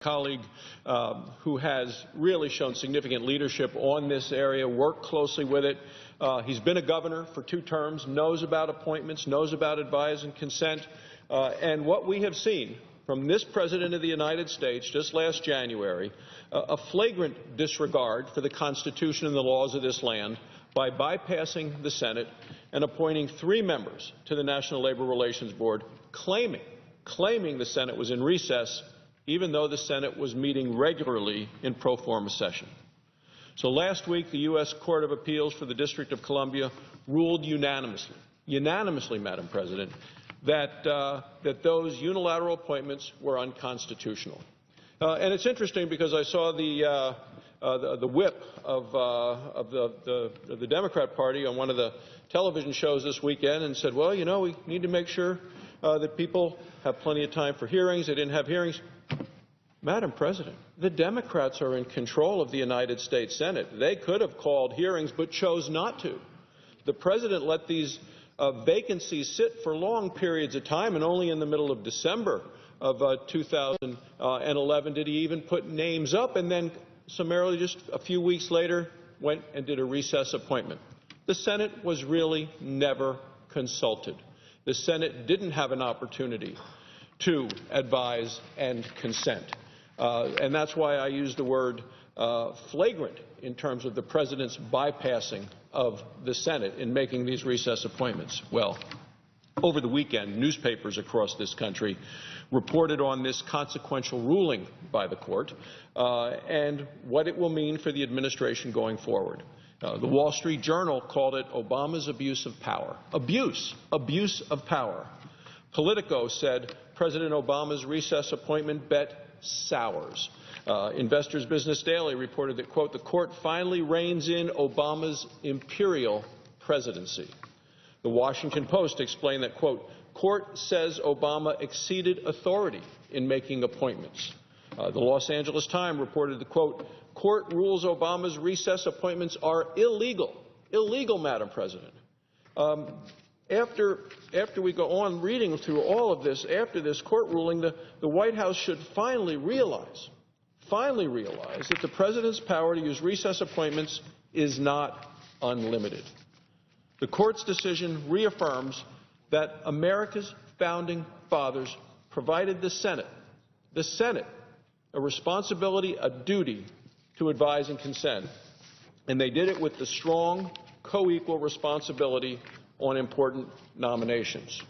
colleague who has really shown significant leadership on this area, worked closely with it. He's been a governor for 2 terms, knows about appointments, knows about advise and consent. And what we have seen from this President of the United States just last January, a flagrant disregard for the Constitution and the laws of this land by bypassing the Senate and appointing 3 members to the National Labor Relations Board, claiming the Senate was in recess, even though the Senate was meeting regularly in pro forma session. So last week, the U.S. Court of Appeals for the District of Columbia ruled unanimously, Madam President, that those unilateral appointments were unconstitutional. And it's interesting because I saw the whip of the Democrat Party on one of the television shows this weekend and said, well, you know, we need to make sure that people have plenty of time for hearings. They didn't have hearings. Madam President, the Democrats are in control of the United States Senate. They could have called hearings but chose not to. The President let these vacancies sit for long periods of time, and only in the middle of December of 2011 did he even put names up, and then summarily just a few weeks later went and did a recess appointment. The Senate was really never consulted. The Senate didn't have an opportunity to advise and consent. And that's why I use the word flagrant in terms of the President's bypassing of the Senate in making these recess appointments. Well, over the weekend, newspapers across this country reported on this consequential ruling by the court and what it will mean for the administration going forward. The Wall Street Journal called it Obama's abuse of power. Abuse of power. Politico said President Obama's recess appointment bet sours. Investors Business Daily reported that, quote, the court finally reins in Obama's imperial presidency. The Washington Post explained that, quote, court says Obama exceeded authority in making appointments. The Los Angeles Times reported that, quote, court rules Obama's recess appointments are illegal. Illegal, Madam President. After we go on reading through all of this, after this court ruling, the White House should finally realize that the President's power to use recess appointments is not unlimited. The court's decision reaffirms that America's founding fathers provided the Senate, a responsibility, a duty to advise and consent, and they did it with the strong, co-equal responsibility on important nominations.